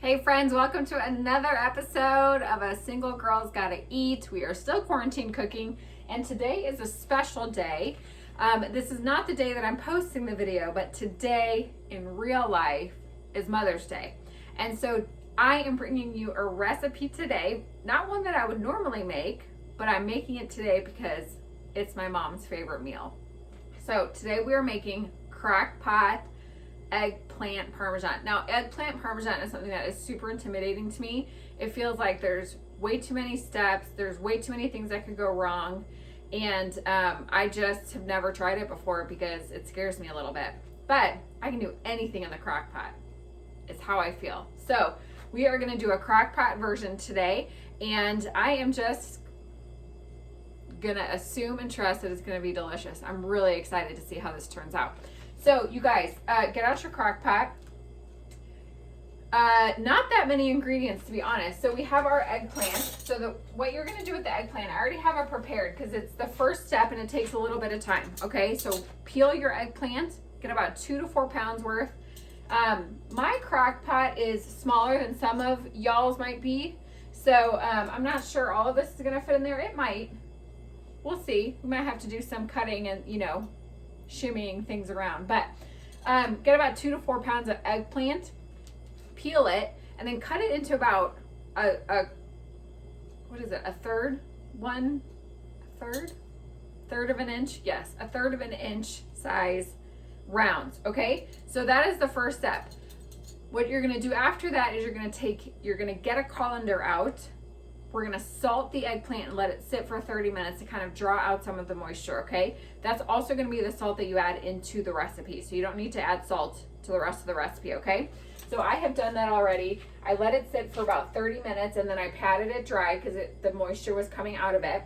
Hey friends, welcome to another episode of A Single Girl's Gotta Eat. We are still quarantine cooking, and today is a special day. This is not the day that I'm posting the video, but today in real life is Mother's Day. And so I am bringing you a recipe today, not one that I would normally make, but I'm making it today because it's my mom's favorite meal. So today we are making crock pot eggplant parmesan. Now, eggplant parmesan is something that is super intimidating to me. It feels like there's way too many steps, there's way too many things that could go wrong, and I just have never tried it before because it scares me a little bit. But I can do anything in the crock pot, is how I feel. So we are going to do a crock pot version today, and I am just gonna assume and trust that it's gonna be delicious. I'm really excited to see how this turns out. So you guys, get out your crock pot. Not that many ingredients, to be honest. So we have our eggplant. So what you're gonna do with the eggplant, I already have it prepared because it's the first step and it takes a little bit of time. Okay, so peel your eggplant, get about 2 to 4 pounds worth. My crock pot is smaller than some of y'all's might be. So I'm not sure all of this is gonna fit in there. It might. We'll see. We might have to do some cutting and, shimmying things around. But get about 2 to 4 pounds of eggplant, peel it, and then cut it into about a third of an inch. Yes, a third of an inch size rounds. Okay, so that is the first step. What you're gonna do after that is you're gonna get a colander out. We're gonna salt the eggplant and let it sit for 30 minutes to kind of draw out some of the moisture, okay? That's also gonna be the salt that you add into the recipe. So you don't need to add salt to the rest of the recipe, okay? So I have done that already. I let it sit for about 30 minutes and then I patted it dry because the moisture was coming out of it.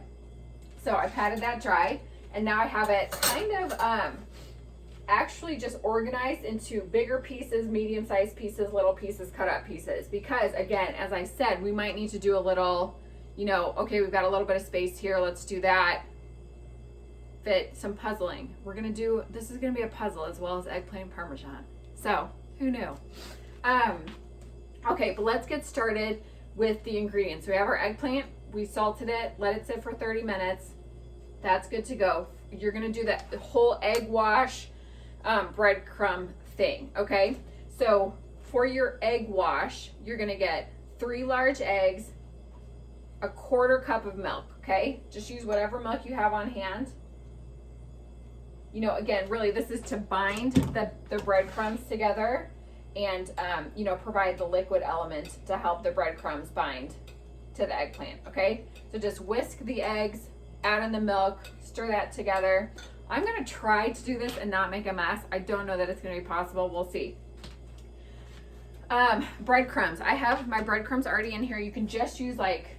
So I patted that dry, and now I have it kind of actually just organized into bigger pieces, medium-sized pieces, little pieces, cut up pieces. Because again, as I said, we might need to do a little, okay, we've got a little bit of space here, let's do that. Fit some puzzling. This is gonna be a puzzle as well as eggplant parmesan. So, who knew? Okay, but let's get started with the ingredients. So we have our eggplant, we salted it, let it sit for 30 minutes. That's good to go. You're gonna do that whole egg wash, breadcrumb thing, okay? So for your egg wash, you're gonna get 3 large eggs, a 1/4 cup of milk, okay? Just use whatever milk you have on hand. Again, really this is to bind the breadcrumbs together and, provide the liquid element to help the breadcrumbs bind to the eggplant, okay? So just whisk the eggs, add in the milk, stir that together. I'm gonna try to do this and not make a mess. I don't know that it's gonna be possible. We'll see. Breadcrumbs. I have my breadcrumbs already in here. You can just use like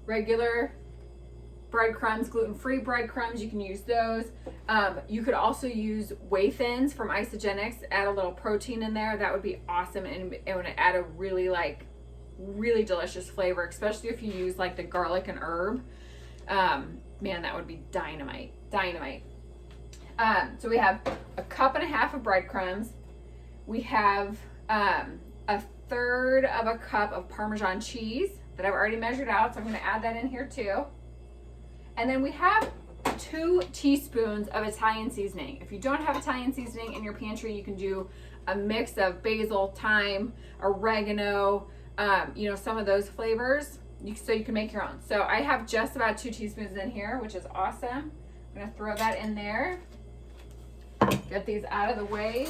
regular breadcrumbs, gluten-free breadcrumbs. You can use those. You could also use whey thins from Isogenics. Add a little protein in there. That would be awesome, and it would add a really delicious flavor, especially if you use like the garlic and herb. Man, that would be dynamite. So we have 1.5 cups of breadcrumbs. We have a 1/3 of a cup of Parmesan cheese that I've already measured out, so I'm going to add that in here too. And then we have 2 teaspoons of Italian seasoning. If you don't have Italian seasoning in your pantry, you can do a mix of basil, thyme, oregano, some of those flavors, so you can make your own. So I have just about 2 teaspoons in here, which is awesome. I'm going to throw that in there. Get these out of the way.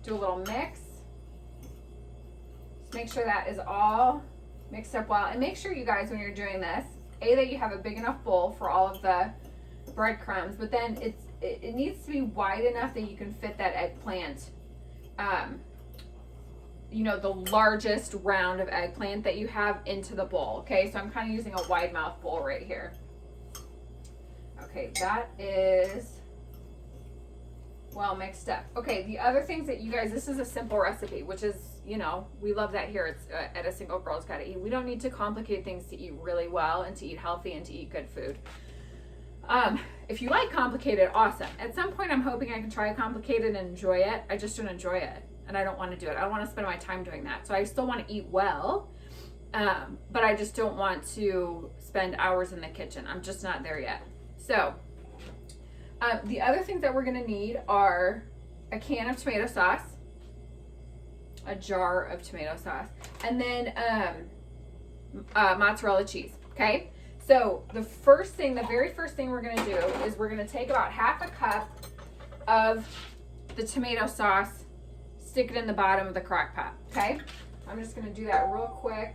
Do a little mix. Just make sure that is all mixed up well. And make sure, you guys, when you're doing this, that you have a big enough bowl for all of the breadcrumbs, but then it needs to be wide enough that you can fit that eggplant, the largest round of eggplant that you have into the bowl. Okay, so I'm kind of using a wide mouth bowl right here. Okay, that is well mixed up. Okay, the other things that you guys, this is a simple recipe, which is, we love that here. It's at A Single Girl's Gotta Eat. We don't need to complicate things to eat really well and to eat healthy and to eat good food. If you like complicated, awesome. At some point, I'm hoping I can try complicated and enjoy it. I just don't enjoy it. and I don't want to do it. I don't want to spend my time doing that. So I still want to eat well, but I just don't want to spend hours in the kitchen. I'm just not there yet. So the other things that we're going to need are a can of tomato sauce, a jar of tomato sauce, and then mozzarella cheese. Okay, so the very first thing we're going to do is we're going to take about half a cup of the tomato sauce, stick it in the bottom of the crock pot. Okay, I'm just going to do that real quick.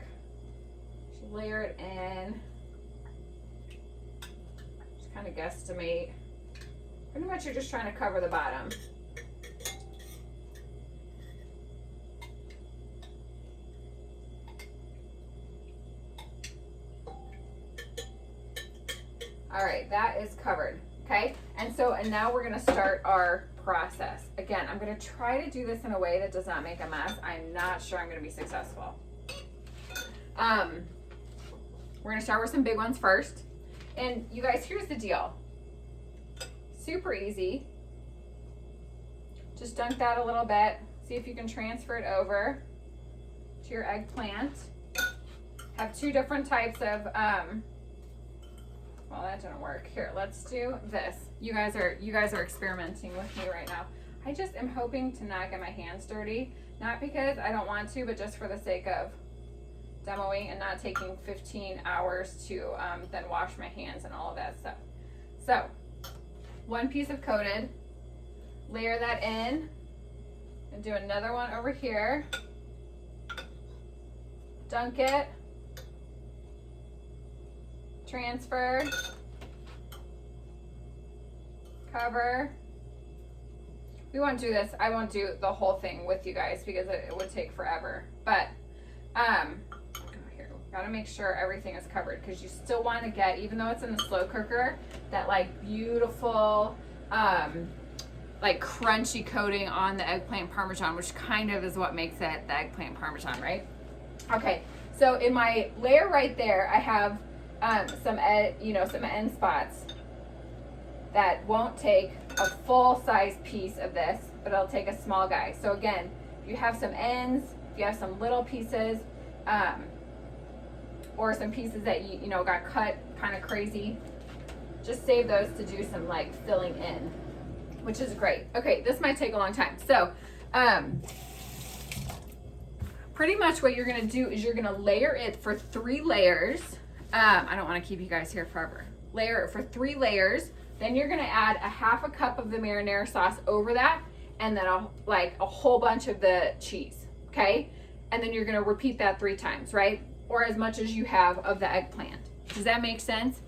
Just layer it in. Just kind of guesstimate. Pretty much you're just trying to cover the bottom. All right, that is covered, okay? And now we're gonna start our process. Again, I'm gonna try to do this in a way that does not make a mess. I'm not sure I'm gonna be successful. We're gonna start with some big ones first. And you guys, here's the deal. Super easy. Just dunk that a little bit. See if you can transfer it over to your eggplant. Have two different types of, well, that didn't work. Here, let's do this. You guys are experimenting with me right now. I just am hoping to not get my hands dirty. Not because I don't want to, but just for the sake of demoing and not taking 15 hours to then wash my hands and all of that stuff. So, one piece of coated, layer that in, and do another one over here. Dunk it. Transfer. Cover. We won't do this. I won't do the whole thing with you guys because it would take forever. But here, gotta make sure everything is covered because you still want to get, even though it's in the slow cooker, that like beautiful like crunchy coating on the eggplant parmesan, which kind of is what makes it the eggplant parmesan, right? Okay, so in my layer right there, I have some end spots that won't take a full size piece of this, but it'll take a small guy. So again, if you have some ends, if you have some little pieces, or some pieces that you know got cut kind of crazy, just save those to do some like filling in, which is great. Okay, this might take a long time. So pretty much what you're gonna do is you're gonna layer it for 3 layers. I don't want to keep you guys here forever. Layer it for 3 layers. Then you're gonna add a half a cup of the marinara sauce over that, and then a whole bunch of the cheese. Okay, and then you're gonna repeat that 3 times, right? Or as much as you have of the eggplant. Does that make sense?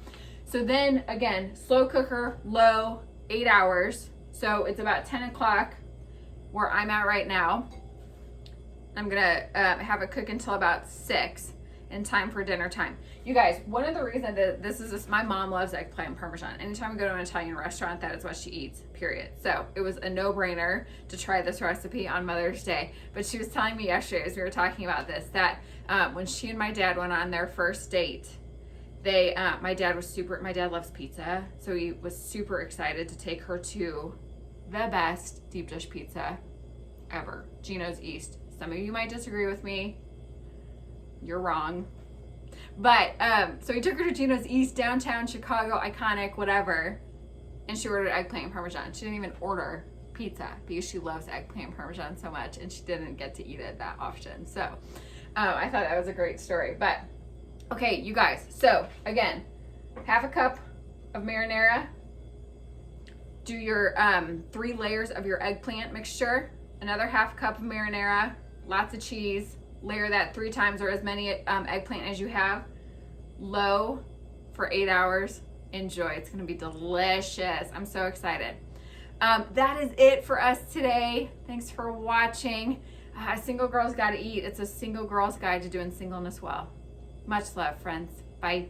So then again, slow cooker, low, 8 hours. So it's about 10 o'clock where I'm at right now. I'm gonna have it cook until about 6 in time for dinner time. You guys, one of the reasons that my mom loves eggplant parmesan. Anytime we go to an Italian restaurant, that is what she eats, period. So it was a no-brainer to try this recipe on Mother's Day. But she was telling me yesterday as we were talking about this, that when she and my dad went on their first date, my dad loves pizza, so he was super excited to take her to the best deep dish pizza ever, Gino's East. Some of you might disagree with me. You're wrong. But so he took her to Gino's East, downtown Chicago, iconic, whatever, and she ordered eggplant parmesan. She didn't even order pizza because she loves eggplant parmesan so much, and she didn't get to eat it that often. So I thought that was a great story. But okay, you guys, so again, half a cup of marinara. Do your 3 layers of your eggplant mixture, another half cup of marinara, lots of cheese. Layer that 3 times or as many eggplant as you have. Low for 8 hours. Enjoy. It's going to be delicious. I'm so excited. That is it for us today. Thanks for watching. Single Girls Gotta Eat. It's a single girl's guide to doing singleness well. Much love, friends. Bye.